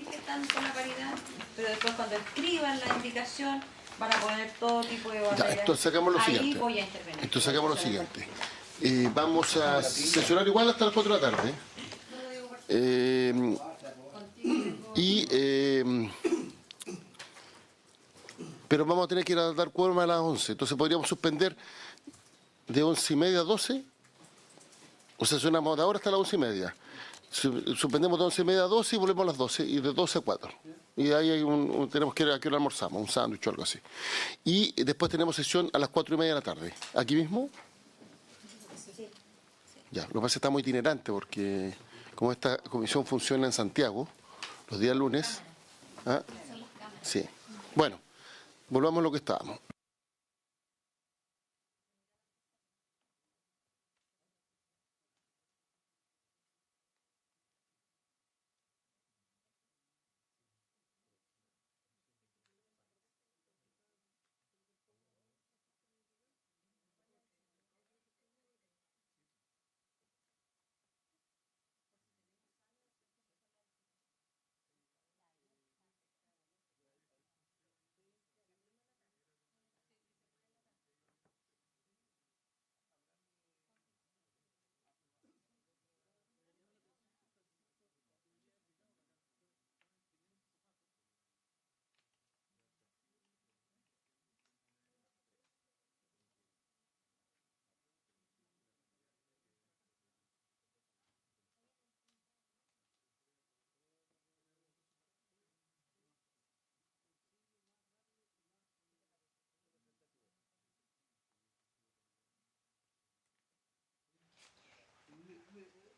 decir que están con la paridad, pero después cuando escriban la indicación van a poner todo tipo de barreras. Ya, entonces hagamos lo Ahí siguiente. voy a intervenir. Entonces hagamos lo siguiente. Vamos a sesionar igual hasta las 4 de la tarde. Pero vamos a tener que ir a dar quórum a las 11. Entonces podríamos suspender de 11:30 a 12. O sea, sesionamos de ahora hasta las 11:30. Suspendemos de 11:30 a 12 y volvemos a las 12. Y de 12 a 4. Y ahí hay tenemos que ir a que almorzamos, un sándwich o algo así. Y después tenemos sesión a las 4:30 de la tarde. ¿Aquí mismo? Ya, lo que pasa es que estamos itinerantes porque como esta comisión funciona en Santiago, los días lunes. ¿Ah? Sí. Bueno, volvamos a lo que estábamos.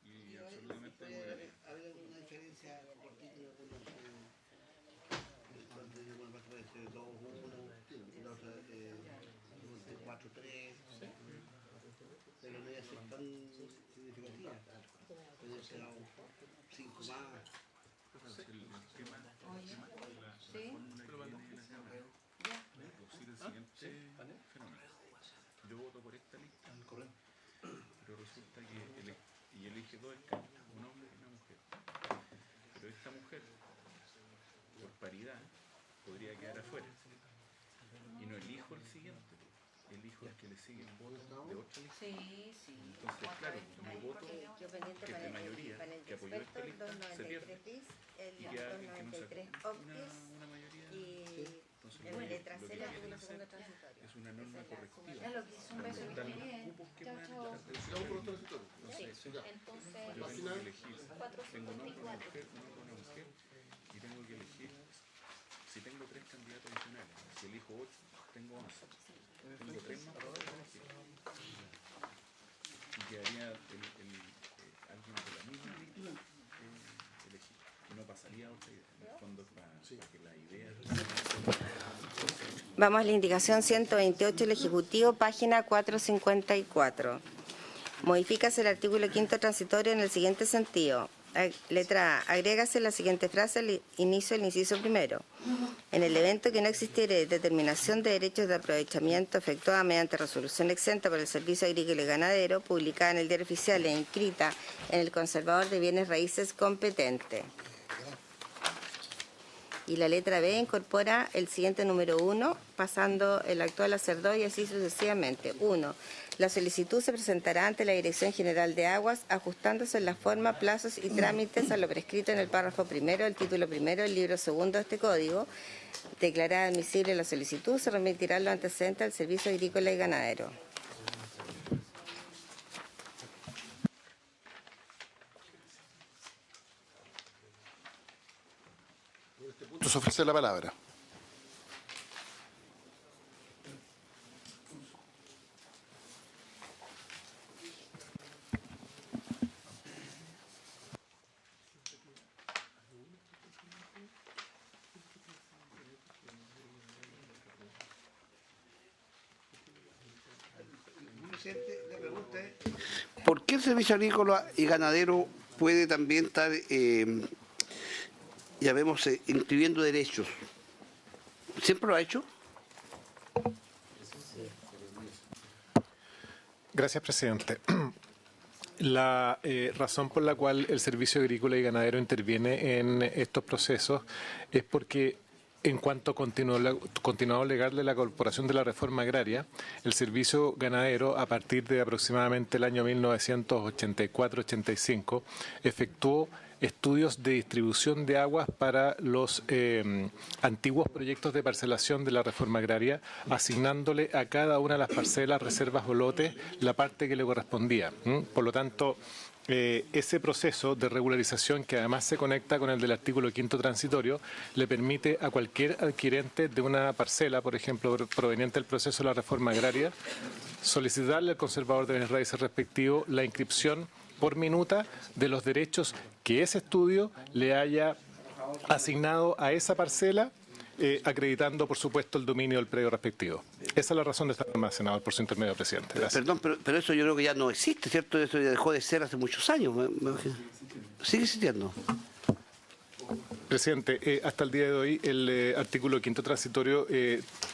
Y absolutamente ¿había alguna diferencia por título cuando yo con el entre 2-1 y la otra 4-3? Pero no iba a ser tan significativa. Podría ser 5 más. Yo voto por esta lista, pero resulta que y elige dos escaños, un hombre y una mujer. Pero esta mujer, por paridad, podría quedar afuera. Y no elijo el siguiente, elijo el que le sigue en voto de otra lista. Sí, sí. Entonces, claro, mi voto, que es de mayoría, que apoyó esta lista, se pierde. Y queda alguien que no sacó una mayoría. Entonces, lo que quieren hacer es una norma correctiva. Donde están los cupos que pueden entrar. Entonces, yo tengo que elegir. Tengo un hombre, una mujer, y tengo que elegir. Si tengo 3 candidatos adicionales, si elijo 8, tengo 11. Tengo 3 más para elegir. Y quedaría alguien de la misma lista elegido. Y no pasaría a otra idea. En el fondo, para que la idea... Vamos a la indicación 128 del Ejecutivo, página 454. Modifícase el artículo 5º transitorio en el siguiente sentido. Letra A. Agrégase la siguiente frase al inicio del inciso primero. En el evento que no existiere determinación de derechos de aprovechamiento efectuada mediante resolución exenta por el Servicio Agrícola y Ganadero, publicada en el Diario Oficial e inscrita en el Conservador de Bienes Raíces competente. Y la letra B incorpora el siguiente número 1, pasando el actual a ser 2 y así sucesivamente. 1. La solicitud se presentará ante la Dirección General de Aguas, ajustándose en la forma, plazos y trámites a lo prescrito en el párrafo primero del título primero del libro segundo de este código. Declarada admisible la solicitud, se remitirá lo antecedente al Servicio Agrícola y Ganadero. Entonces ofrece la palabra. Presidente, la pregunta es, ¿por qué el Servicio Agrícola y Ganadero puede también estar, inscribiendo derechos? ¿Siempre lo ha hecho? Gracias, presidente. La razón por la cual el Servicio Agrícola y Ganadero interviene en estos procesos es porque en cuanto a continuado legal de la Corporación de la Reforma Agraria, el Servicio Ganadero, a partir de aproximadamente el año 1984-85, efectuó estudios de distribución de aguas para los antiguos proyectos de parcelación de la reforma agraria, asignándole a cada una de las parcelas, reservas o lotes la parte que le correspondía. Por lo tanto, ese proceso de regularización, que además se conecta con el del artículo 5º transitorio, le permite a cualquier adquirente de una parcela, por ejemplo, proveniente del proceso de la reforma agraria, solicitarle al conservador de bienes raíces respectivo la inscripción por minuta de los derechos que ese estudio le haya asignado a esa parcela, acreditando, por supuesto, el dominio del predio respectivo. Esa es la razón de esta norma, senador, por su intermedio, presidente. Gracias. Perdón, pero eso yo creo que ya no existe, ¿cierto? Eso ya dejó de ser hace muchos años. Sigue existiendo. Presidente, hasta el día de hoy el artículo 5º transitorio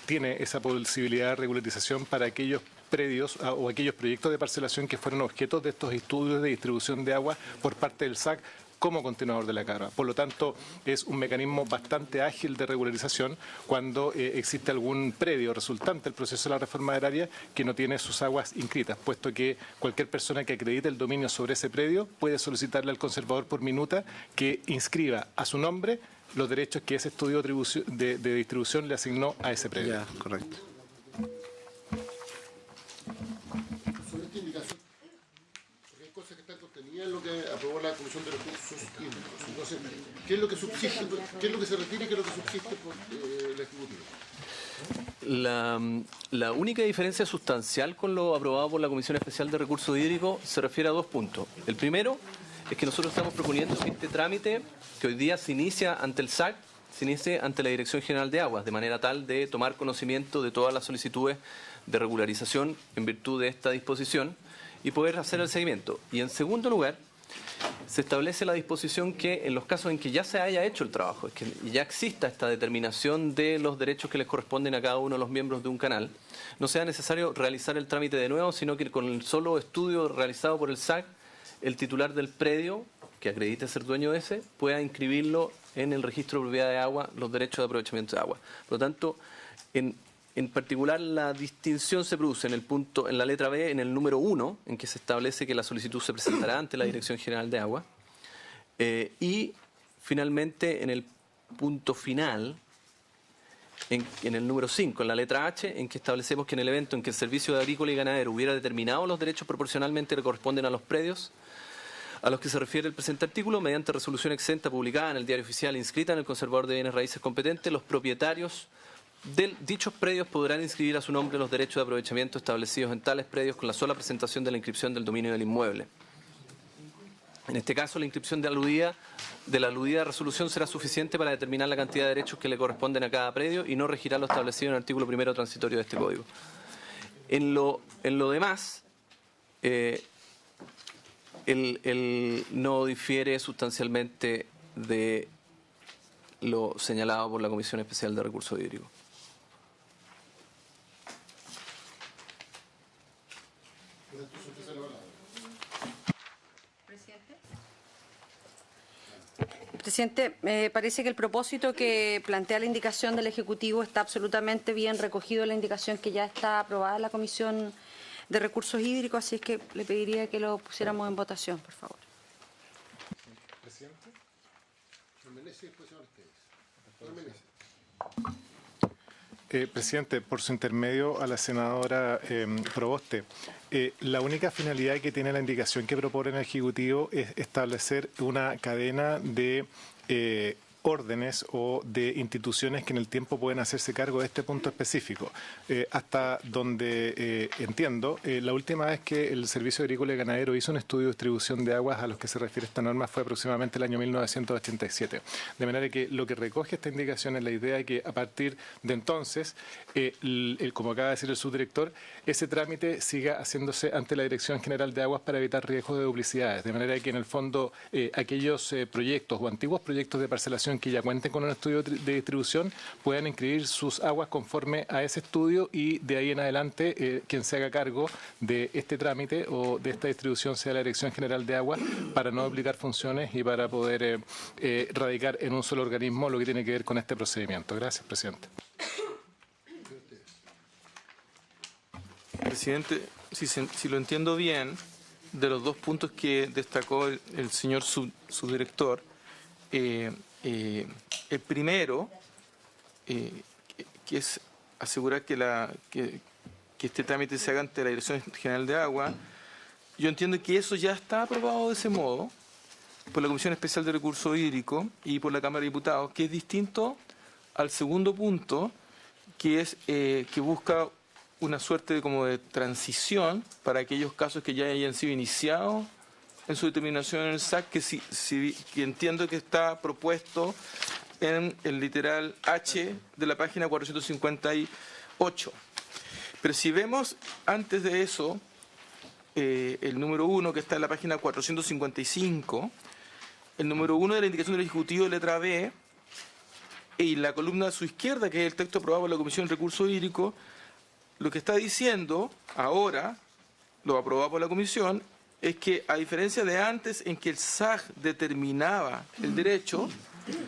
tiene esa posibilidad de regularización para aquellos predios o aquellos proyectos de parcelación que fueron objetos de estos estudios de distribución de agua por parte del SAC como continuador de la carga. Por lo tanto, es un mecanismo bastante ágil de regularización cuando existe algún predio resultante del proceso de la reforma agraria que no tiene sus aguas inscritas, puesto que cualquier persona que acredite el dominio sobre ese predio puede solicitarle al conservador por minuta que inscriba a su nombre los derechos que ese estudio de distribución le asignó a ese predio. Ya, correcto. Sobre esta indicación, porque hay cosas que están contenidas en lo que aprobó la Comisión de Recursos Hídricos. Entonces, ¿qué es lo que subsiste? ¿Qué es lo que se retira y qué es lo que subsiste por el Ejecutivo? La única diferencia sustancial con lo aprobado por la Comisión Especial de Recursos Hídricos se refiere a 2 puntos. El primero es que nosotros estamos proponiendo que este trámite, que hoy día se inicia ante el SAC, se inicie ante la Dirección General de Aguas, de manera tal de tomar conocimiento de todas las solicitudes de regularización en virtud de esta disposición y poder hacer el seguimiento. Y en segundo lugar, se establece la disposición que en los casos en que ya se haya hecho el trabajo, es que ya exista esta determinación de los derechos que les corresponden a cada uno de los miembros de un canal, no sea necesario realizar el trámite de nuevo, sino que con el solo estudio realizado por el SAC, el titular del predio, que acredite ser dueño de ese, pueda inscribirlo en el registro de propiedad de agua, los derechos de aprovechamiento de agua. Por lo tanto, en particular, la distinción se produce en la letra B, en el número 1, en que se establece que la solicitud se presentará ante la Dirección General de Agua. Y, finalmente, en el punto final, en el número 5, en la letra H, en que establecemos que en el evento en que el Servicio de Agrícola y Ganadero hubiera determinado los derechos proporcionalmente que corresponden a los predios, a los que se refiere el presente artículo, mediante resolución exenta publicada en el Diario Oficial inscrita en el Conservador de Bienes Raíces competente, los propietarios de dichos predios podrán inscribir a su nombre los derechos de aprovechamiento establecidos en tales predios con la sola presentación de la inscripción del dominio del inmueble. En este caso, la inscripción de la aludida resolución será suficiente para determinar la cantidad de derechos que le corresponden a cada predio y no regirá lo establecido en el artículo 1º transitorio de este Código. En lo demás, no difiere sustancialmente de lo señalado por la Comisión Especial de Recursos Hídricos. Presidente, me parece que el propósito que plantea la indicación del Ejecutivo está absolutamente bien recogido en la indicación que ya está aprobada en la Comisión de Recursos Hídricos, así es que le pediría que lo pusiéramos en votación, por favor. Presidente. Presidente, por su intermedio a la senadora Proboste, la única finalidad que tiene la indicación que propone el Ejecutivo es establecer una cadena de órdenes o de instituciones que en el tiempo pueden hacerse cargo de este punto específico. Hasta donde entiendo, la última vez que el Servicio Agrícola y Ganadero hizo un estudio de distribución de aguas a los que se refiere esta norma fue aproximadamente el año 1987. De manera que lo que recoge esta indicación es la idea de que a partir de entonces, como acaba de decir el subdirector, ese trámite siga haciéndose ante la Dirección General de Aguas para evitar riesgos de duplicidades. De manera que en el fondo aquellos proyectos o antiguos proyectos de parcelación edificación que ya cuenten con un estudio de distribución puedan inscribir sus aguas conforme a ese estudio y de ahí en adelante quien se haga cargo de este trámite o de esta distribución sea la Dirección General de Agua para no duplicar funciones y para poder radicar en un solo organismo lo que tiene que ver con este procedimiento. Gracias, presidente. Presidente, si lo entiendo bien, de los dos puntos que destacó el señor subdirector, el primero, que es asegurar que este trámite se haga ante la Dirección General de Agua, yo entiendo que eso ya está aprobado de ese modo por la Comisión Especial de Recursos Hídricos y por la Cámara de Diputados, que es distinto al segundo punto, que es que busca una suerte de transición para aquellos casos que ya hayan sido iniciados en su determinación en el SAC, que entiendo que está propuesto en el literal H de la página 458. Pero si vemos antes de eso, el número 1 que está en la página 455, el número 1 de la indicación del Ejecutivo, letra B, y la columna a su izquierda, que es el texto aprobado por la Comisión de Recursos Hídricos, lo que está diciendo ahora, lo aprobado por la Comisión, es que a diferencia de antes en que el SAG determinaba el derecho,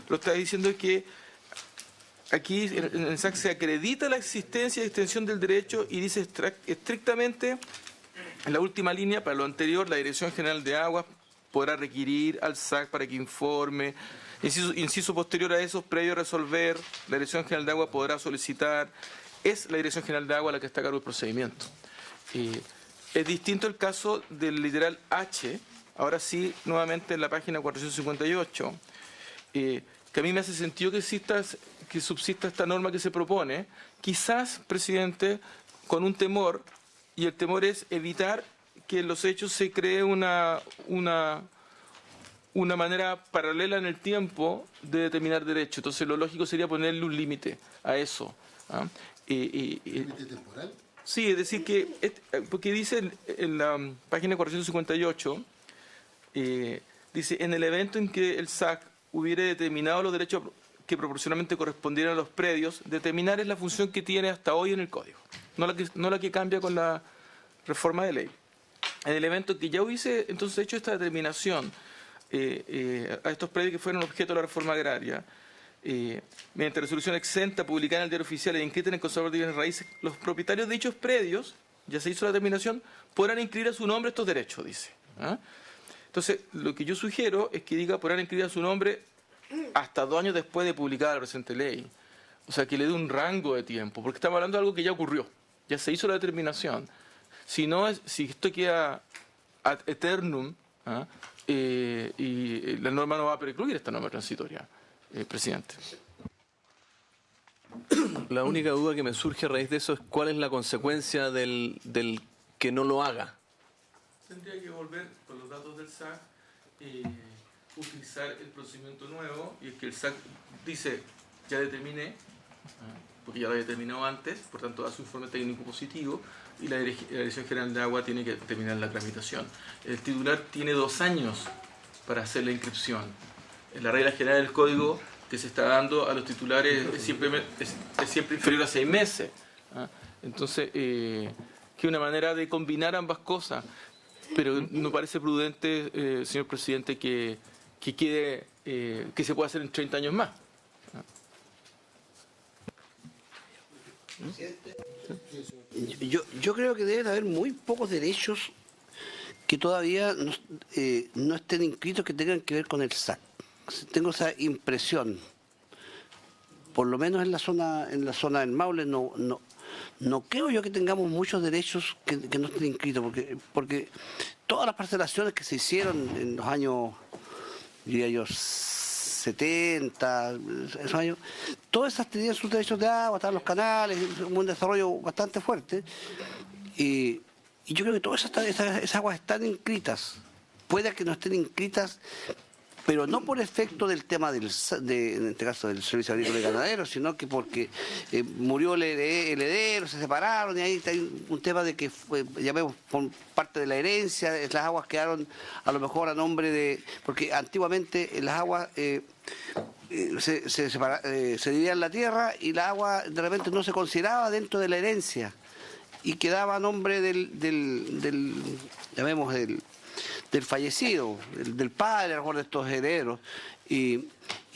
lo está diciendo es que aquí en el SAC se acredita la existencia y extensión del derecho y dice estrictamente en la última línea, para lo anterior, la Dirección General de Aguas podrá requerir al SAC para que informe. Inciso posterior a eso, previo a resolver, la Dirección General de Aguas podrá solicitar. Es la Dirección General de Aguas la que está a cargo del procedimiento. Es distinto el caso del literal H, ahora sí, nuevamente en la página 458, que a mí me hace sentido que subsista esta norma que se propone, quizás, presidente, con un temor, y el temor es evitar que en los hechos se cree una manera paralela en el tiempo de determinar derecho. Entonces lo lógico sería ponerle un límite a eso. ¿Límite temporal? Sí, es decir que, porque dice en la página 458, dice, en el evento en que el SAC hubiera determinado los derechos que proporcionalmente correspondieran a los predios, determinar es la función que tiene hasta hoy en el Código, no la que cambia con la reforma de ley. En el evento que ya hubiese entonces hecho esta determinación a estos predios que fueron objeto de la reforma agraria, mediante resolución exenta publicada en el Diario Oficial e inscrita en el Conservador de Bienes Raíces, los propietarios de dichos predios, ya se hizo la determinación, podrán inscribir a su nombre estos derechos, dice. Entonces, lo que yo sugiero es que diga podrán inscribir a su nombre hasta 2 años después de publicada la presente ley. O sea, que le dé un rango de tiempo, porque estamos hablando de algo que ya ocurrió, ya se hizo la determinación. Si esto queda ad eternum, y la norma no va a precluir esta norma transitoria, presidente. La única duda que me surge a raíz de eso es cuál es la consecuencia del que no lo haga. Tendría que volver con los datos del SAC, utilizar el procedimiento nuevo, y es que el SAC dice, ya determiné, porque ya lo había determinado antes, por tanto da su informe técnico positivo, y la Dirección General de Agua tiene que terminar la tramitación. El titular tiene 2 años para hacer la inscripción. En la regla general del Código que se está dando a los titulares es siempre inferior a 6 meses. Entonces, que una manera de combinar ambas cosas, pero no parece prudente, señor presidente, que se pueda hacer en 30 años más. Yo creo que deben haber muy pocos derechos que todavía no estén inscritos que tengan que ver con el SAC. Tengo esa impresión. Por lo menos en la zona del Maule no creo yo que tengamos muchos derechos que no estén inscritos, porque todas las parcelaciones que se hicieron en los años, diría yo, 70, esos años, todas esas tenían sus derechos de agua, estaban los canales, un desarrollo bastante fuerte, y yo creo que todas esas aguas están inscritas. Puede que no estén inscritas, pero no por efecto del tema en este caso del Servicio Agrícola y Ganadero, sino que porque murió el heredero, se separaron, y ahí hay un tema de que ya vemos por parte de la herencia, las aguas quedaron a lo mejor a nombre de, porque antiguamente las aguas se dividían la tierra y la agua de repente no se consideraba dentro de la herencia y quedaba a nombre llamemos del fallecido, del padre, a lo mejor de estos herederos. Y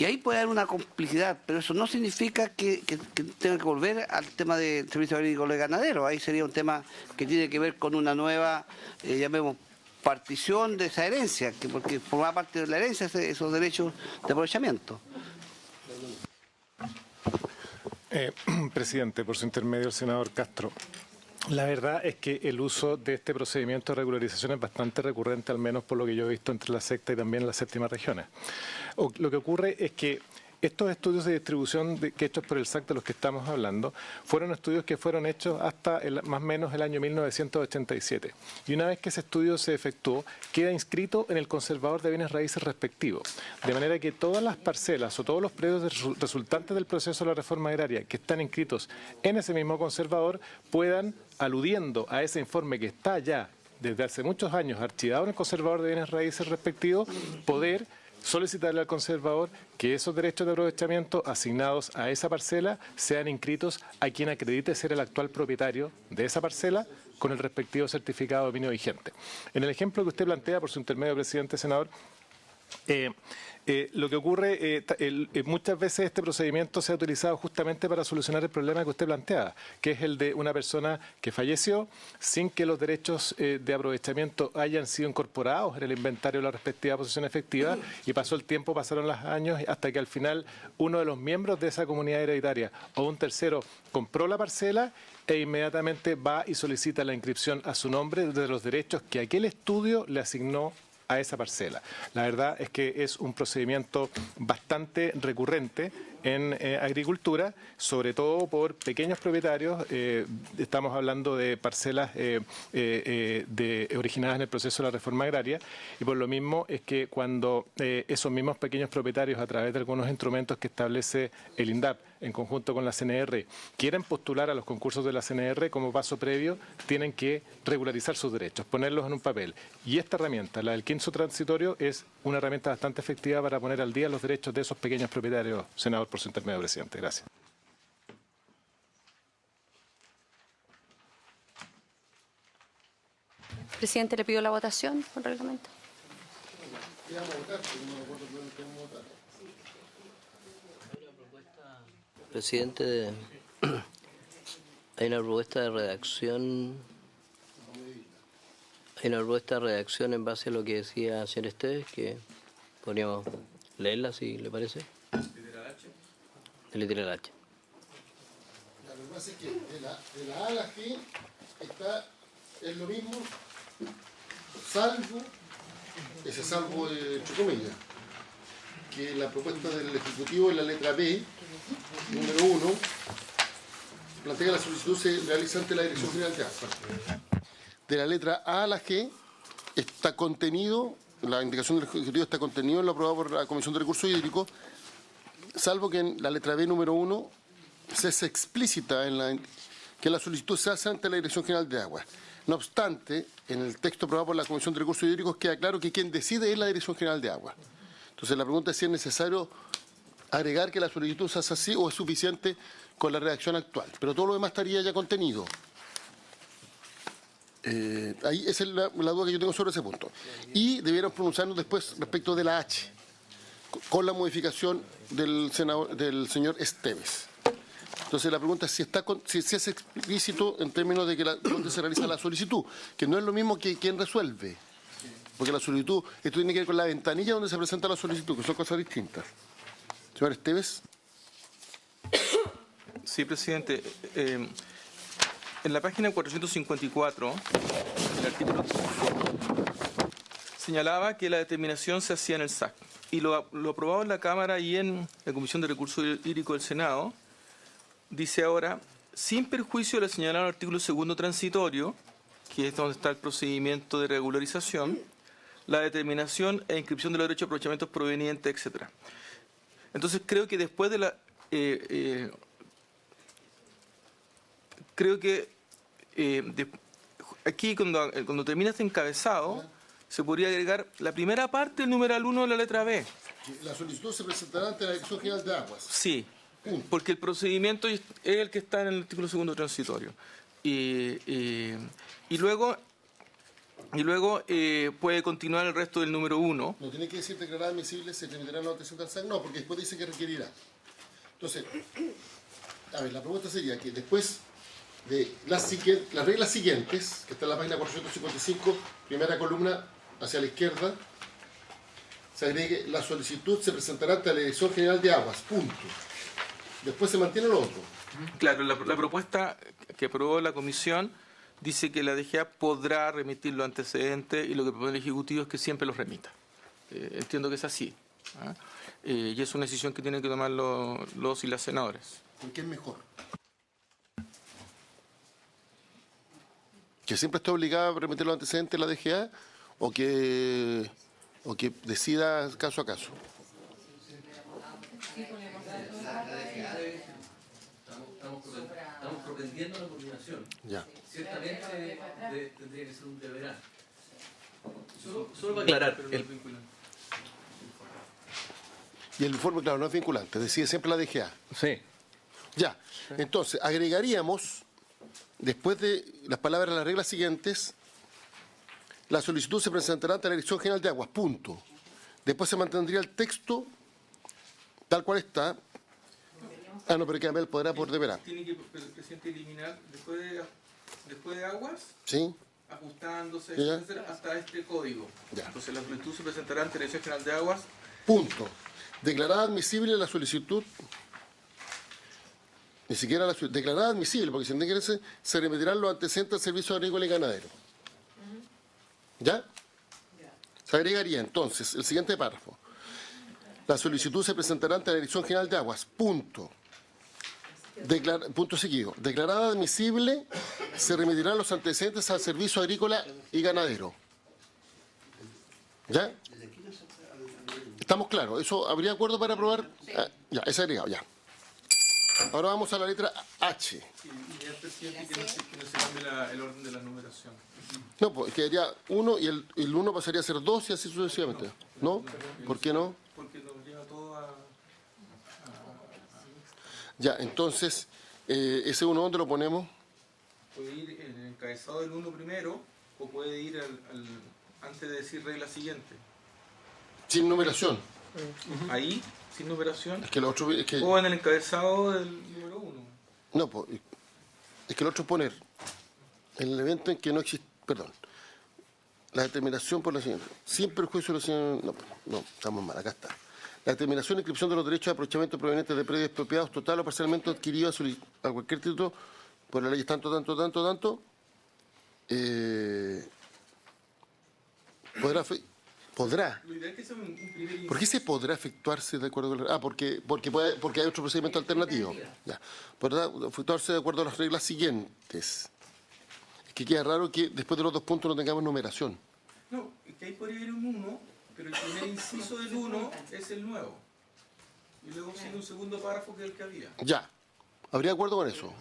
ahí puede haber una complicidad, pero eso no significa que tenga que volver al tema del servicio agrícola y ganadero. Ahí sería un tema que tiene que ver con una nueva, llamemos, partición de esa herencia, porque forma parte de la herencia esos derechos de aprovechamiento. Presidente, por su intermedio, el senador Castro. La verdad es que el uso de este procedimiento de regularización es bastante recurrente, al menos por lo que yo he visto entre la sexta y también las séptimas regiones. Lo que ocurre es que estos estudios de distribución que hechos por el SAC de los que estamos hablando fueron estudios que fueron hechos hasta más o menos el año 1987. Y una vez que ese estudio se efectuó, queda inscrito en el conservador de bienes raíces respectivo. De manera que todas las parcelas o todos los predios resultantes del proceso de la reforma agraria que están inscritos en ese mismo conservador puedan, aludiendo a ese informe que está ya desde hace muchos años archivado en el conservador de bienes raíces respectivo, poder solicitarle al conservador que esos derechos de aprovechamiento asignados a esa parcela sean inscritos a quien acredite ser el actual propietario de esa parcela con el respectivo certificado de dominio vigente. En el ejemplo que usted plantea, por su intermedio, presidente, senador, lo que ocurre, muchas veces este procedimiento se ha utilizado justamente para solucionar el problema que usted planteaba, que es el de una persona que falleció sin que los derechos de aprovechamiento hayan sido incorporados en el inventario de la respectiva posesión efectiva, y pasó el tiempo, pasaron los años, hasta que al final uno de los miembros de esa comunidad hereditaria o un tercero compró la parcela e inmediatamente va y solicita la inscripción a su nombre de los derechos que aquel estudio le asignó a esa parcela. La verdad es que es un procedimiento bastante recurrente en agricultura, sobre todo por pequeños propietarios. Estamos hablando de parcelas originadas en el proceso de la reforma agraria, y por lo mismo es que cuando esos mismos pequeños propietarios, a través de algunos instrumentos que establece el INDAP en conjunto con la CNR, quieren postular a los concursos de la CNR, como paso previo tienen que regularizar sus derechos, ponerlos en un papel. Y esta herramienta, la del quinto transitorio, es una herramienta bastante efectiva para poner al día los derechos de esos pequeños propietarios. Senador, por su intermedio, presidente. Gracias. Presidente, le pido la votación con reglamento. Presidente, hay una propuesta de redacción. Hay una propuesta de redacción en base a lo que decía el señor Esteves, que podríamos leerla, si le parece. De literal H. La verdad es que de la A a la G es lo mismo, salvo, ese salvo entre comillas, que la propuesta del Ejecutivo en la letra B, número 1, plantea que la solicitud se realiza ante la Dirección General de Aguas. De la letra A a la G está contenido, la indicación del Ejecutivo está contenido en lo aprobado por la Comisión de Recursos Hídricos, salvo que en la letra B número 1 se explícita que la solicitud se hace ante la Dirección General de Aguas. No obstante, en el texto aprobado por la Comisión de Recursos Hídricos queda claro que quien decide es la Dirección General de Aguas. Entonces la pregunta es si es necesario agregar que la solicitud se hace así o es suficiente con la redacción actual. Pero todo lo demás estaría ya contenido. Ahí esa es la duda que yo tengo sobre ese punto. Y debiéramos pronunciarnos después respecto de la H, con la modificación del señor Esteves. Entonces la pregunta es si es explícito en términos de que dónde se realiza la solicitud, que no es lo mismo que quién resuelve, porque la solicitud, esto tiene que ver con la ventanilla donde se presenta la solicitud, que son cosas distintas. Señor Esteves. Sí, presidente. En la página 454, el artículo 15, señalaba que la determinación se hacía en el SAC. Y lo aprobado en la Cámara y en la Comisión de Recursos Hídricos del Senado, dice ahora, sin perjuicio de lo señalado en el artículo 2 transitorio, que es donde está el procedimiento de regularización, la determinación e inscripción de los derechos de aprovechamientos provenientes, etc. Entonces creo que después de la... creo que aquí cuando termina este encabezado, se podría agregar la primera parte del numeral 1 de la letra B. La solicitud se presentará ante la Dirección General de Aguas. Sí, porque el procedimiento es el que está en el artículo 2º transitorio. Y luego puede continuar el resto del número 1. No tiene que decir declarada admisible, se remitirá la noticia del SAC, no, porque después dice que requerirá. Entonces, a ver, la propuesta sería que después de las reglas siguientes, que está en la página 455, primera columna hacia la izquierda, se agregue: la solicitud se presentará ante la Dirección General de Aguas, punto. Después se mantiene lo otro. Claro, la propuesta que aprobó la comisión dice que la DGA podrá remitir los antecedentes y lo que propone el Ejecutivo es que siempre los remita. Entiendo que es así. ¿Ah? Y es una decisión que tienen que tomar los y las senadoras. ¿En qué es mejor? ¿Que siempre está obligada a remitir los antecedentes la DGA o que decida caso a caso? Estamos propendiendo la coordinación. Ya. Ciertamente tendría que ser un deberán. Solo para aclarar. Y el informe, claro, no es vinculante, decide siempre la DGA. Sí. Ya. Entonces, agregaríamos, después de las palabras las reglas siguientes, la solicitud se presentará ante la Dirección General de Aguas, punto. Después se mantendría el texto tal cual está. Ah, no, pero que Amel podrá por deberá. Tiene que el presidente eliminar después de aguas, ¿Sí? ajustándose, ¿Ya? etcétera, hasta este código. Ya. Entonces la solicitud se presentará ante la Dirección General de Aguas. Punto. Declarada admisible la solicitud, ni siquiera declarada admisible, porque si no quiere se remitirán los antecedentes al Servicio Agrícola y Ganadero. ¿Ya? Se agregaría entonces el siguiente párrafo. La solicitud se presentará ante la Dirección General de Aguas, punto. Punto seguido. Declarada admisible, se remitirán los antecedentes al Servicio Agrícola y Ganadero. ¿Ya? ¿Estamos claros? ¿Eso habría acuerdo para aprobar? Sí. Ah, ya, es agregado, ya. Ahora vamos a la letra H. Y el presidente que no se cambie el orden de la numeración. No, pues quedaría 1 y el 1 pasaría a ser 2 y así sucesivamente. ¿No? ¿Por qué no? Porque nos lleva todo a... Ya, entonces, ese 1, ¿dónde lo ponemos? Puede ir en el encabezado del 1 primero o puede ir antes de decir regla siguiente. Sin numeración. Ahí, sin numeración. Es que lo otro, o en el encabezado del número 1. No, pues, es que lo otro es poner en el evento en que no existe, perdón, la determinación por la siguiente, sin perjuicio de la señora, no, estamos mal, acá está. La determinación de inscripción de los derechos de aprovechamiento provenientes de predios expropiados total o parcialmente adquiridos a cualquier título por la ley tanto, podrá. ¿Por qué se podrá efectuarse de acuerdo con la... porque hay otro procedimiento alternativo. Ya. Podrá efectuarse de acuerdo a las reglas siguientes. Es que queda raro que después de los 2 puntos no tengamos numeración. No, es que ahí podría haber un 1, pero el primer inciso del 1 es el nuevo. Y luego sigue un segundo párrafo que es el que había. Ya. ¿Habría acuerdo con eso?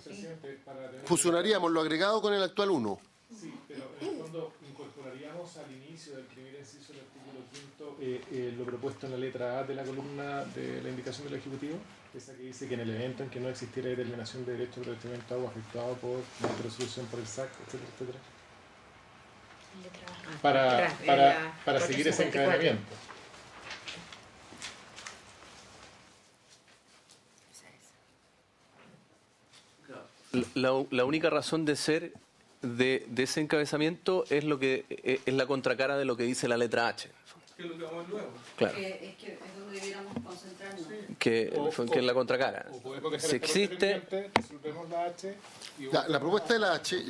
Fusionaríamos lo agregado con el actual 1. Sí, pero en el fondo incorporaríamos al inicio del primer inciso del artículo 5 lo propuesto en la letra A de la columna de la indicación del Ejecutivo, esa que dice que en el evento en que no existiera determinación de derecho de aprovechamiento de agua afectado por la resolución por el SAC, etcétera, etcétera. Para seguir ese encadenamiento. La única razón de ser de ese encabezamiento es lo que es la contracara de lo que dice la letra H. ¿Qué es lo que vamos luego? Claro. Es que es donde debiéramos concentrarnos. Que es la contracara. Si existe... Resolvemos la H y La propuesta de la H,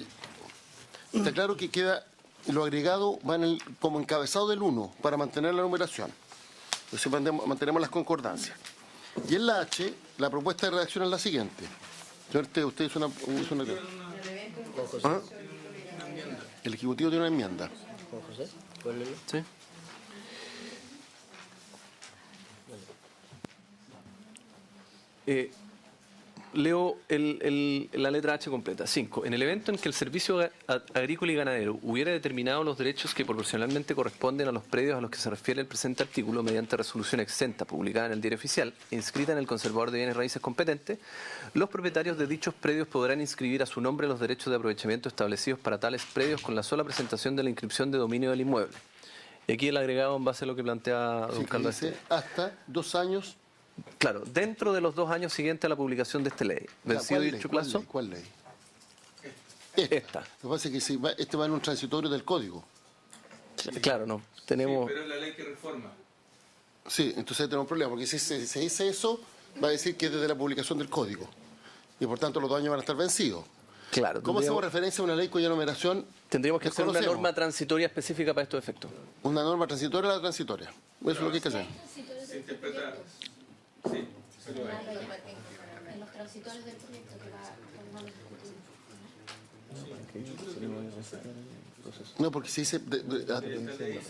está claro que queda, lo agregado va como encabezado del 1 para mantener la numeración. Entonces mantenemos las concordancias. Y en la H, la propuesta de redacción es la siguiente. Señor, usted hizo una... ¿Ah? El Ejecutivo tiene una enmienda. Juan José, ¿puedes leerlo? Sí. leo la letra H completa. 5. En el evento en que el Servicio Agrícola y Ganadero hubiera determinado los derechos que proporcionalmente corresponden a los predios a los que se refiere el presente artículo mediante resolución exenta publicada en el Diario Oficial e inscrita en el Conservador de Bienes Raíces competente, los propietarios de dichos predios podrán inscribir a su nombre los derechos de aprovechamiento establecidos para tales predios con la sola presentación de la inscripción de dominio del inmueble. Y aquí el agregado en base a lo que plantea don Sí, Carlos dice hasta 2 años. Claro, dentro de los 2 años siguientes a la publicación de esta ley. Vencido dicho plazo. ¿Cuál ley? Esta. Lo que pasa es que este va en un transitorio del código. Claro, no. Tenemos. Pero es la ley que reforma. Sí, entonces ahí tenemos un problema, porque si se dice eso, va a decir que es desde la publicación del código. Y por tanto los 2 años van a estar vencidos. Claro. ¿Cómo hacemos referencia a una ley cuya numeración tendríamos que hacer una desconocemos? norma transitoria específica para estos efectos? Una norma transitoria a la transitoria. Eso es lo que hay que hacer. Se interpreta. Sí. En los transitorios del proyecto que va formando el ejecutivo. No, porque se dice... Esta ley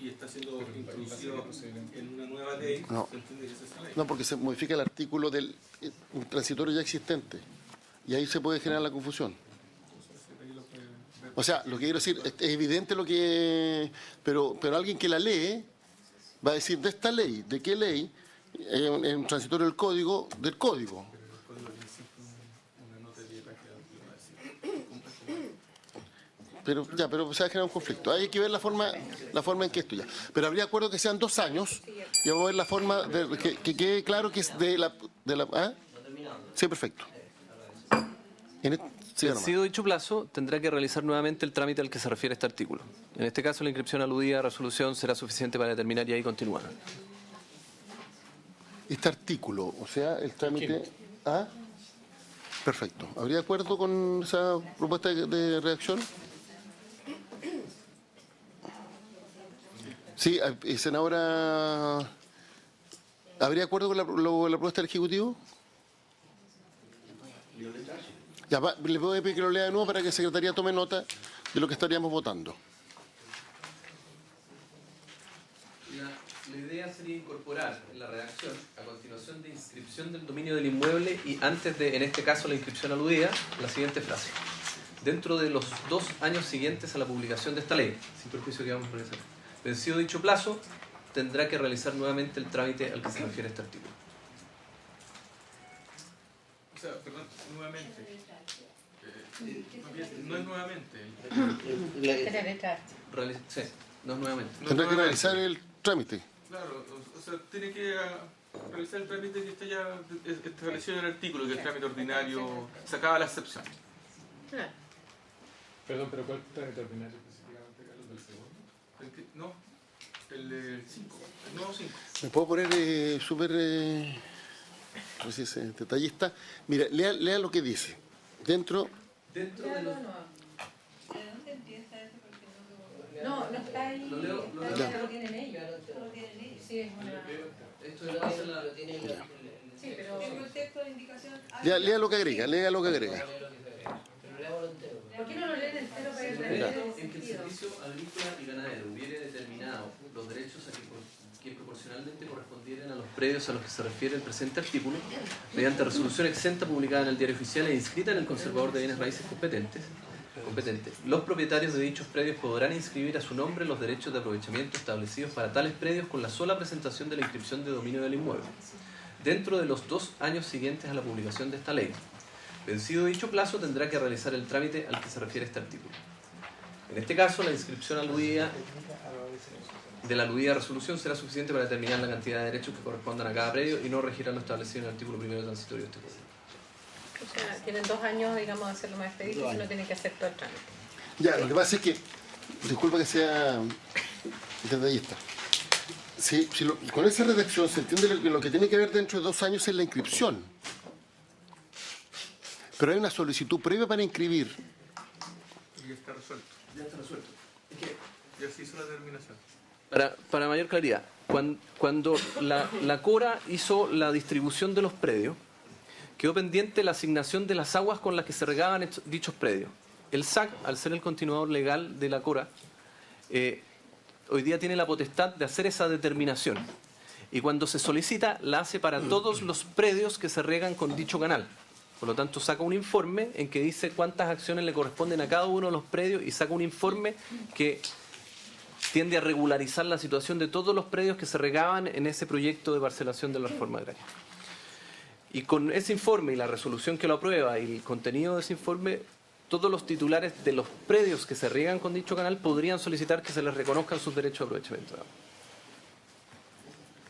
y está siendo introducido en una nueva ley. No. Se entiende que es esa ley. No, porque se modifica el artículo del transitorio ya existente. Y ahí se puede generar la confusión. O sea, lo que quiero decir, es evidente lo que... Pero alguien que la lee va a decir, de esta ley, ¿de qué ley? En un transitorio del código. Pero se va a generar un conflicto. Hay que ver la forma en que esto ya. Pero habría acuerdo que sean 2 años. Y vamos a ver la forma de que quede claro que es de la ¿ah? Sí, perfecto. Vencido dicho plazo, tendrá que realizar nuevamente el trámite al que se refiere este artículo. En este caso, la inscripción aludida a resolución será suficiente para determinar y ahí continuar. Este artículo, o sea, el trámite... ¿Ah? Perfecto. ¿Habría acuerdo con esa propuesta de redacción? Sí, senadora... ¿Habría acuerdo con la propuesta del Ejecutivo? Ya, le voy a pedir que lo lea de nuevo para que la Secretaría tome nota de lo que estaríamos votando. La idea sería incorporar en la redacción, a continuación de inscripción del dominio del inmueble y antes de, en este caso, la inscripción aludida, la siguiente frase. Dentro de los 2 años siguientes a la publicación de esta ley, sin perjuicio que vamos a realizar, vencido dicho plazo, tendrá que realizar nuevamente el trámite al que se refiere este artículo. O sea, perdón, nuevamente. No es nuevamente. Sí, no es nuevamente. Tendrá que realizar el trámite. Claro, o sea, tiene que realizar el trámite que está ya establecido en el artículo, que es el trámite ordinario, sacaba la excepción. Perdón, pero ¿cuál trámite ordinario específicamente, Carlos, del segundo? No, el 5, el nuevo 5. ¿Me puedo poner súper detallista? Mira, lea lo que dice. Dentro de los... ¿De dónde empieza eso? Porque no está ahí. Lo leo. Lo tienen ellos. Sí, es una... Esto es base a la... Sí, pero... En el texto de indicación... lea lo que agrega. ¿Por qué no lo leen entero para En que el Servicio Agrícola y Ganadero hubiera determinado los derechos que proporcionalmente correspondieran a los predios a los que se refiere el presente artículo, mediante resolución exenta publicada en el Diario Oficial e inscrita en el Conservador de Bienes Raíces competente, los propietarios de dichos predios podrán inscribir a su nombre los derechos de aprovechamiento establecidos para tales predios con la sola presentación de la inscripción de dominio del inmueble, dentro de los 2 años siguientes a la publicación de esta ley. Vencido dicho plazo, tendrá que realizar el trámite al que se refiere este artículo. En este caso, la inscripción aludida de la aludida resolución será suficiente para determinar la cantidad de derechos que correspondan a cada predio y no regirá lo establecido en el artículo 1 transitorio de este código. O sea, tienen 2 años, digamos, de hacerlo más expedito y no tienen que hacer todo el trámite. Ya, lo que pasa es que, disculpa que sea detallista, con esa redacción se entiende que lo que tiene que ver dentro de 2 años es la inscripción. Pero hay una solicitud previa para inscribir. Y ya está resuelto. Ya está resuelto. Ya se hizo la determinación. Para mayor claridad, cuando la CORA hizo la distribución de los predios, quedó pendiente la asignación de las aguas con las que se regaban dichos predios. El SAC, al ser el continuador legal de la CORA, hoy día tiene la potestad de hacer esa determinación. Y cuando se solicita, la hace para todos los predios que se regan con dicho canal. Por lo tanto, saca un informe en que dice cuántas acciones le corresponden a cada uno de los predios y saca un informe que tiende a regularizar la situación de todos los predios que se regaban en ese proyecto de parcelación de la reforma agraria. Y con ese informe y la resolución que lo aprueba y el contenido de ese informe, todos los titulares de los predios que se riegan con dicho canal podrían solicitar que se les reconozcan sus derechos de aprovechamiento de agua.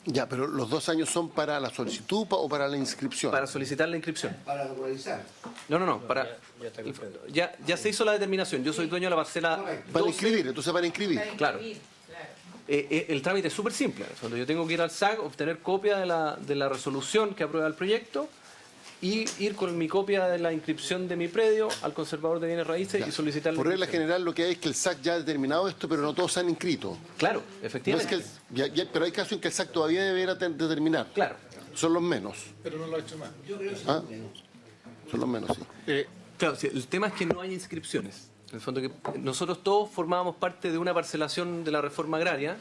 Ya, pero los 2 años son para la solicitud o para la inscripción. Para solicitar la inscripción. Para regularizar. No, ya se hizo la determinación. Yo soy dueño de la parcela 12. Para inscribir, entonces para inscribir. Claro. El trámite es súper simple. Cuando yo tengo que ir al SAC, obtener copia de la resolución que aprueba el proyecto y ir con mi copia de la inscripción de mi predio al conservador de bienes raíces y solicitar la Por regla inscripción. general lo que hay es que el SAC ya ha determinado esto, pero no todos se han inscrito. Claro, No efectivamente. es que pero hay casos en que el SAC todavía deberá determinar. Claro. Son los menos. Pero no lo ha hecho más. ¿Ah? Son los menos, sí. Claro, sí, el tema es que no hay inscripciones. En el fondo que nosotros todos formábamos parte de una parcelación de la reforma agraria.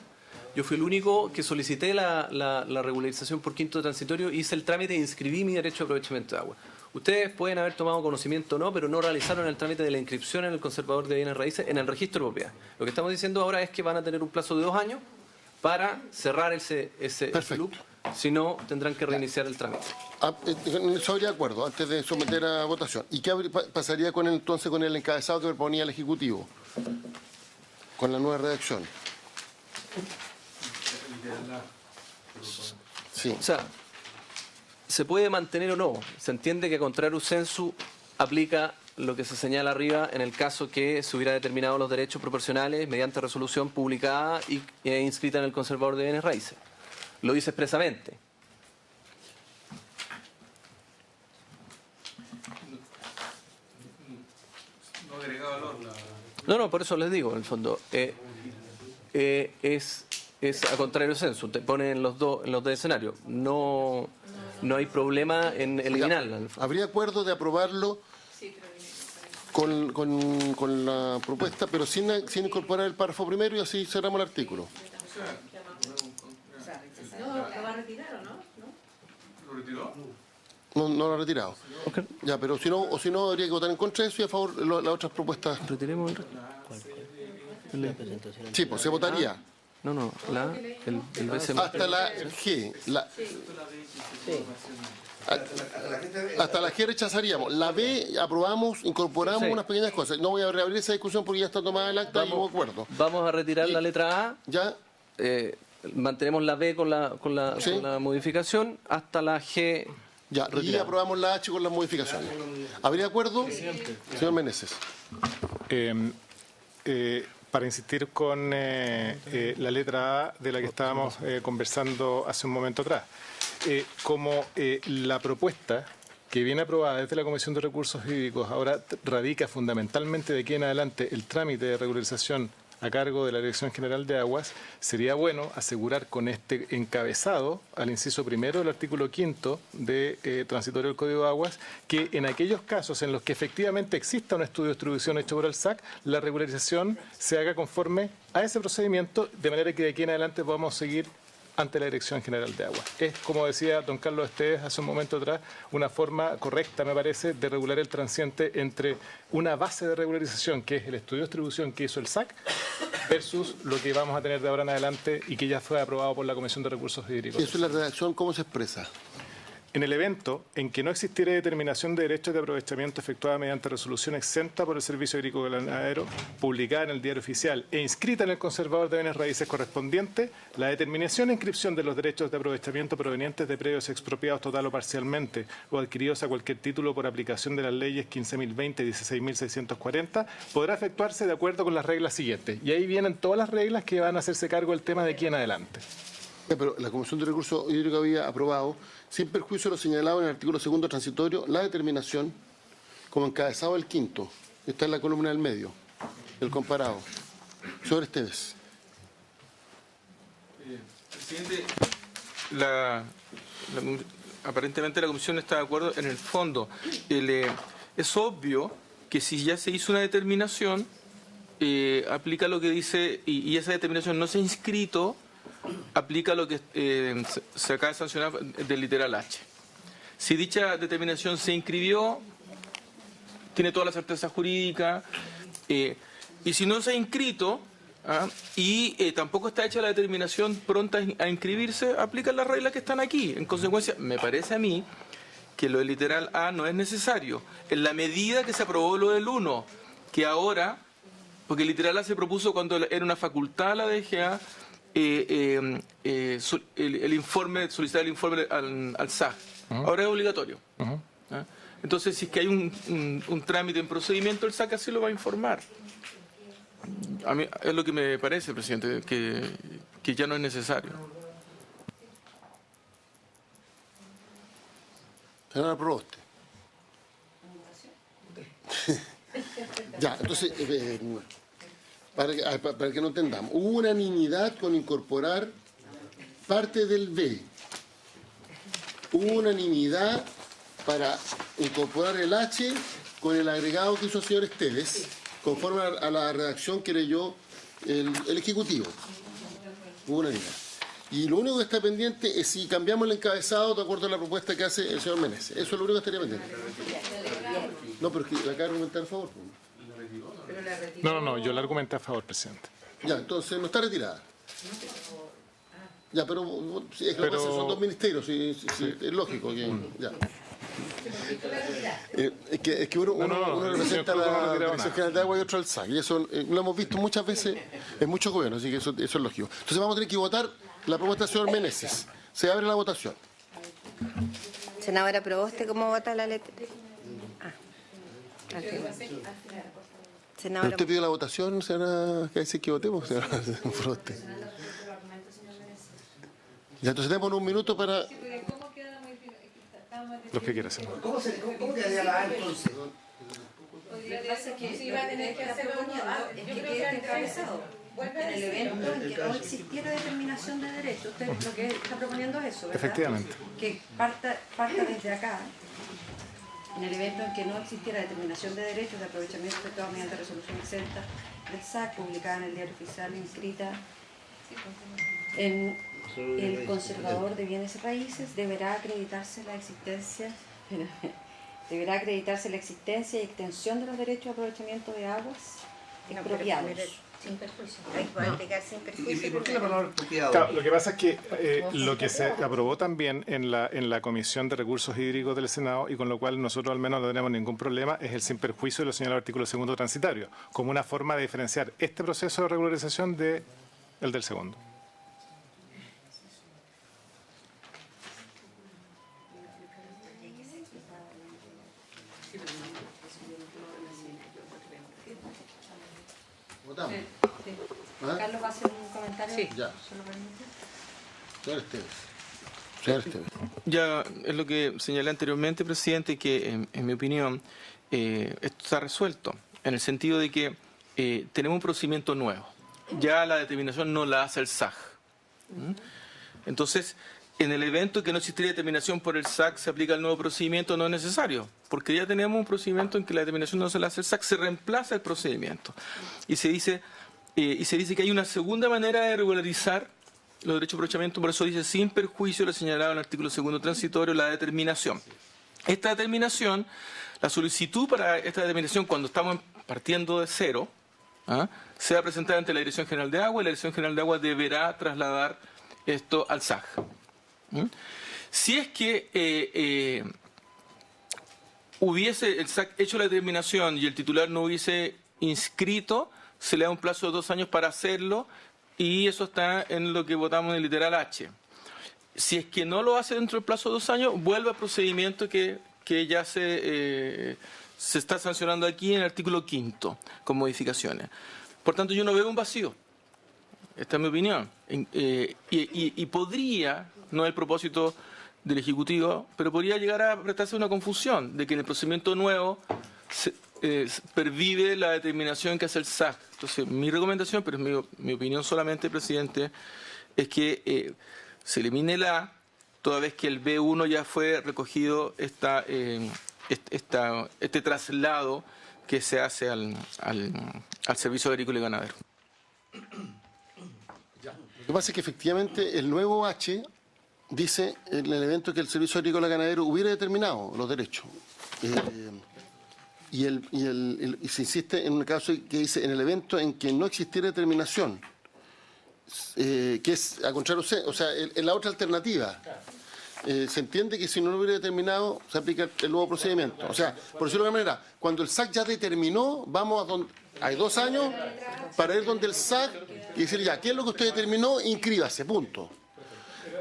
Yo fui el único que solicité la regularización por quinto transitorio, hice el trámite e inscribí mi derecho de aprovechamiento de agua. Ustedes pueden haber tomado conocimiento o no, pero no realizaron el trámite de la inscripción en el conservador de bienes raíces en el registro de propiedad. Lo que estamos diciendo ahora es que van a tener un plazo de 2 años para cerrar ese loop, si no tendrán que reiniciar el trámite. En eso habría de acuerdo, antes de someter a votación. ¿Y qué pasaría entonces con el encabezado que proponía el Ejecutivo? Con la nueva redacción. Sí. O sea, se puede mantener o no. Se entiende que contrario sensu aplica lo que se señala arriba en el caso que se hubiera determinado los derechos proporcionales mediante resolución publicada e inscrita en el conservador de bienes raíces. Lo dice expresamente. No agrega valor. No, por eso les digo, en el fondo, es a contrario sensu, te ponen en los dos escenarios. No hay problema en eliminarla. ¿Habría acuerdo de aprobarlo con la propuesta, pero sin incorporar el párrafo primero y así cerramos el artículo? No, ¿lo va a retirar o no? ¿Lo retiró? No lo ha retirado. Ya, pero si no, habría que votar en contra de eso y a favor de las otras propuestas. Retiremos el Sí, pues se votaría. No, el BCM. Hasta la G. Hasta la G rechazaríamos. La B aprobamos, incorporamos Sí. unas pequeñas cosas. No voy a reabrir esa discusión porque ya está tomada el acta y hubo acuerdo. Vamos a retirar la letra A. Ya. Mantenemos la B con la modificación hasta la G. Ya, y retirada. aprobamos la H con las modificaciones. ¿Habría acuerdo? Señor Meneses. Para insistir con la letra A de la que estábamos conversando hace un momento atrás. Como la propuesta que viene aprobada desde la Comisión de Recursos Hídricos ahora radica fundamentalmente de aquí en adelante el trámite de regularización a cargo de la Dirección General de Aguas, sería bueno asegurar con este encabezado al inciso primero del artículo 5 de transitorio del Código de Aguas que en aquellos casos en los que efectivamente exista un estudio de distribución hecho por el SAC, la regularización se haga conforme a ese procedimiento, de manera que de aquí en adelante podamos seguir ante la Dirección General de Aguas. Es, como decía don Carlos Esteves hace un momento atrás, una forma correcta, me parece, de regular el transiente entre una base de regularización, que es el estudio de distribución que hizo el SAC, versus lo que vamos a tener de ahora en adelante y que ya fue aprobado por la Comisión de Recursos Hídricos. ¿Eso es la redacción? ¿Cómo se expresa? En el evento en que no existiera determinación de derechos de aprovechamiento efectuada mediante resolución exenta por el Servicio Agrícola Ganadero, publicada en el Diario Oficial e inscrita en el Conservador de Bienes Raíces correspondiente, la determinación e inscripción de los derechos de aprovechamiento provenientes de predios expropiados total o parcialmente o adquiridos a cualquier título por aplicación de las leyes 15.020 y 16.640 podrá efectuarse de acuerdo con las reglas siguientes. Y ahí vienen todas las reglas que van a hacerse cargo del tema de aquí en adelante. Pero la Comisión de Recursos Hídricos había aprobado, sin perjuicio de lo señalado en el artículo 2 transitorio, la determinación como encabezado del 5º. Está en la columna del medio, el comparado. Señor Esteves. Presidente, aparentemente la Comisión está de acuerdo en el fondo. Es obvio que si ya se hizo una determinación, aplica lo que dice, y esa determinación no se ha inscrito, aplica lo que se acaba de sancionar del literal H. Si dicha determinación se inscribió, tiene toda la certeza jurídica, y si no se ha inscrito, y tampoco está hecha la determinación pronta a inscribirse, aplican las reglas que están aquí. En consecuencia, me parece a mí que lo del literal A no es necesario. En la medida que se aprobó lo del 1, que ahora, porque el literal A se propuso cuando era una facultad a la DGA, el informe, solicitar el informe al SAG. Ahora es obligatorio. Entonces, si es que hay un trámite en procedimiento, el SAC así lo va a informar. A mí es lo que me parece, presidente, que ya no es necesario. Señora Proboste. Ya, entonces, para que no entendamos, hubo unanimidad con incorporar parte del B. Hubo unanimidad para incorporar el H con el agregado que hizo el señor Esteves, conforme a la redacción que leyó el Ejecutivo. Hubo unanimidad. Y lo único que está pendiente es si cambiamos el encabezado de acuerdo a la propuesta que hace el señor Meneses. Eso es lo único que estaría pendiente. No, pero es que la acaba de argumentar a favor. No, yo la argumenté a favor, presidente. Ya, entonces no está retirada. Ya, pero es que son dos ministerios, es lógico que... Ya. Es que uno representa la Dirección General de Agua y otro al SAC, y eso lo hemos visto muchas veces en muchos gobiernos, así que eso es lógico. Entonces vamos a tener que votar la propuesta del señor Meneses. Se abre la votación. Senadora Proboste, ¿cómo vota la letra? Senadora... ¿Usted pidió la votación, señora? ¿Qué dice que votemos, señora Proboste? Ya, entonces tenemos un minuto para... Los que quieran hacer. ¿Cómo quedaría la A entonces? Si va a tener que hacer es que quede encabezado. En el evento en que no existiera determinación de derechos, usted lo que está proponiendo es eso, ¿verdad? Efectivamente. Que parta desde acá. En el evento en que no existiera determinación de derechos de aprovechamiento efectuado mediante resolución exenta del SAC, publicada en el Diario Oficial, inscrita en el conservador de bienes raíces, deberá acreditarse la existencia y extensión de los derechos de aprovechamiento de aguas expropiados. Sin perjuicio. Hay que aplicar sin perjuicio. ¿Y por qué la palabra expropiado? Claro, lo que pasa es que lo que se aprobó también en la Comisión de Recursos Hídricos del Senado, y con lo cual nosotros al menos no tenemos ningún problema, es el sin perjuicio de lo señalado el artículo 2º transitorio, como una forma de diferenciar este proceso de regularización del segundo. Votamos. Carlos va a hacer un comentario. Sí. Ya. ¿Se lo permite? Señor Esteves. Señor Esteves. Ya es lo que señalé anteriormente, presidente, que en mi opinión esto está resuelto, en el sentido de que tenemos un procedimiento nuevo. Ya la determinación no la hace el SAG. Entonces, en el evento que no existiría determinación por el SAC, se aplica el nuevo procedimiento, no es necesario, porque ya tenemos un procedimiento en que la determinación no se la hace el SAC, se reemplaza el procedimiento. Y se dice que hay una segunda manera de regularizar los derechos de aprovechamiento, por eso dice sin perjuicio, lo señalado en el artículo 2º transitorio, la determinación. Esta determinación, la solicitud para esta determinación cuando estamos partiendo de cero, se va a presentar ante la Dirección General de Agua, y la Dirección General de Agua deberá trasladar esto al SAG. Si es que hubiese el SAC hecho la determinación y el titular no hubiese inscrito, se le da un plazo de 2 años para hacerlo, y eso está en lo que votamos en el literal H. Si es que no lo hace dentro del plazo de 2 años, vuelve al procedimiento que ya se está sancionando aquí en el artículo 5 con modificaciones. Por tanto, yo no veo un vacío. Esta es mi opinión. Y podría, no es el propósito del Ejecutivo, pero podría llegar a prestarse una confusión de que en el procedimiento nuevo pervive la determinación que hace el SAC. Entonces, mi recomendación, pero es mi opinión solamente, presidente, es que se elimine la A, toda vez que el B1 ya fue recogido este traslado que se hace al Servicio Agrícola y Ganadero. Lo que pasa es que efectivamente el nuevo H dice en el evento que el Servicio Agrícola Ganadero hubiera determinado los derechos. Y se insiste en un caso que dice en el evento en que no existiera determinación, que es a contrario, o sea, en la otra alternativa. Se entiende que si no lo hubiera determinado, se aplica el nuevo procedimiento. O sea, por decirlo de alguna manera, cuando el SAC ya determinó, vamos a donde hay 2 años para ir donde el SAC y decir ya, ¿qué es lo que usted determinó? Inscríbase, punto.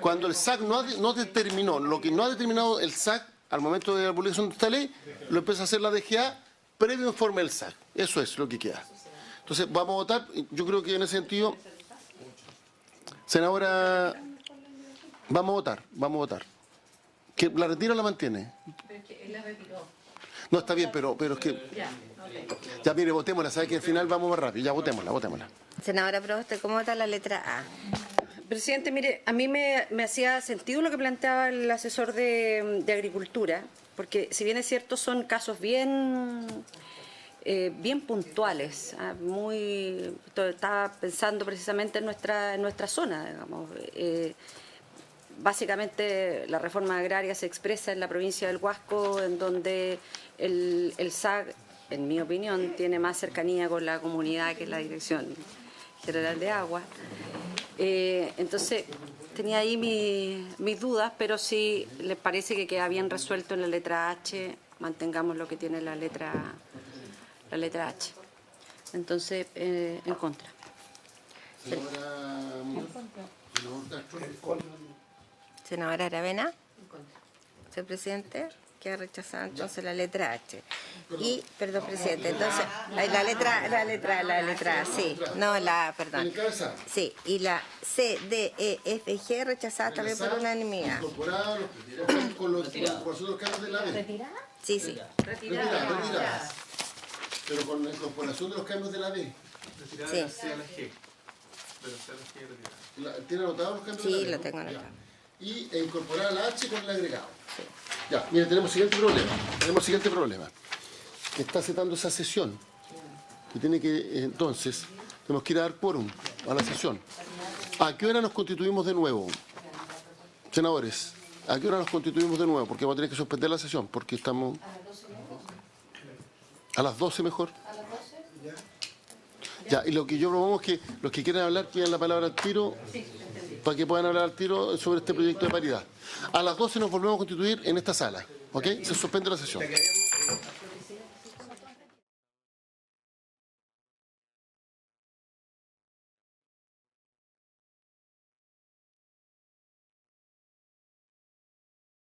Cuando el SAC no determinó, lo que no ha determinado el SAC al momento de la publicación de esta ley, lo empieza a hacer la DGA previo informe del SAC. Eso es lo que queda. Entonces, vamos a votar. Yo creo que en ese sentido, senadora, vamos a votar. ¿Que la retira o la mantiene? Pero es que él la retiró. No, está bien, pero es que... Ya, mire, votémosla, ¿sabe que al final vamos más rápido? Ya, votémosla. Senadora Proboste, ¿cómo está la letra A? Presidente, mire, a mí me hacía sentido lo que planteaba el asesor de Agricultura, porque si bien es cierto son casos bien puntuales, estaba pensando precisamente en nuestra zona, digamos. Básicamente la reforma agraria se expresa en la provincia del Huasco, en donde el SAC, en mi opinión, tiene más cercanía con la comunidad que la Dirección General de Agua. Entonces tenía ahí mis dudas, pero si les parece que queda bien resuelto en la letra H, mantengamos lo que tiene la letra H. Entonces, en contra. Senadora Aravena. Señor presidente, queda rechazada entonces la letra H. Y, perdón, presidente, entonces, la letra A, sí. No, perdón. Sí, y la C, D, E, F y G rechazadas también por unanimidad. Incorporada con los cambios de la D. ¿Retirada? Sí. Retirada. Pero con la incorporación de los cambios de la D. Retirada Sí. de la C a la G. Pero C a la G retirada. ¿Tiene anotado los cambios de la D? Sí, lo tengo anotado. E incorporar la H con el agregado. Sí. Ya, mire, tenemos siguiente problema. Que está citando esa sesión. Y tiene que, entonces, tenemos que ir a dar quórum a la sesión. ¿A qué hora nos constituimos de nuevo? Senadores, ¿a qué hora nos constituimos de nuevo? Porque vamos a tener que suspender la sesión, porque estamos... ¿A las 12 mejor? ¿A las 12? Ya, y lo que yo propongo es que los que quieran hablar pidan la palabra al tiro, para que puedan hablar al tiro sobre este proyecto de paridad. A las 12 nos volvemos a constituir en esta sala, ¿ok? Se suspende la sesión.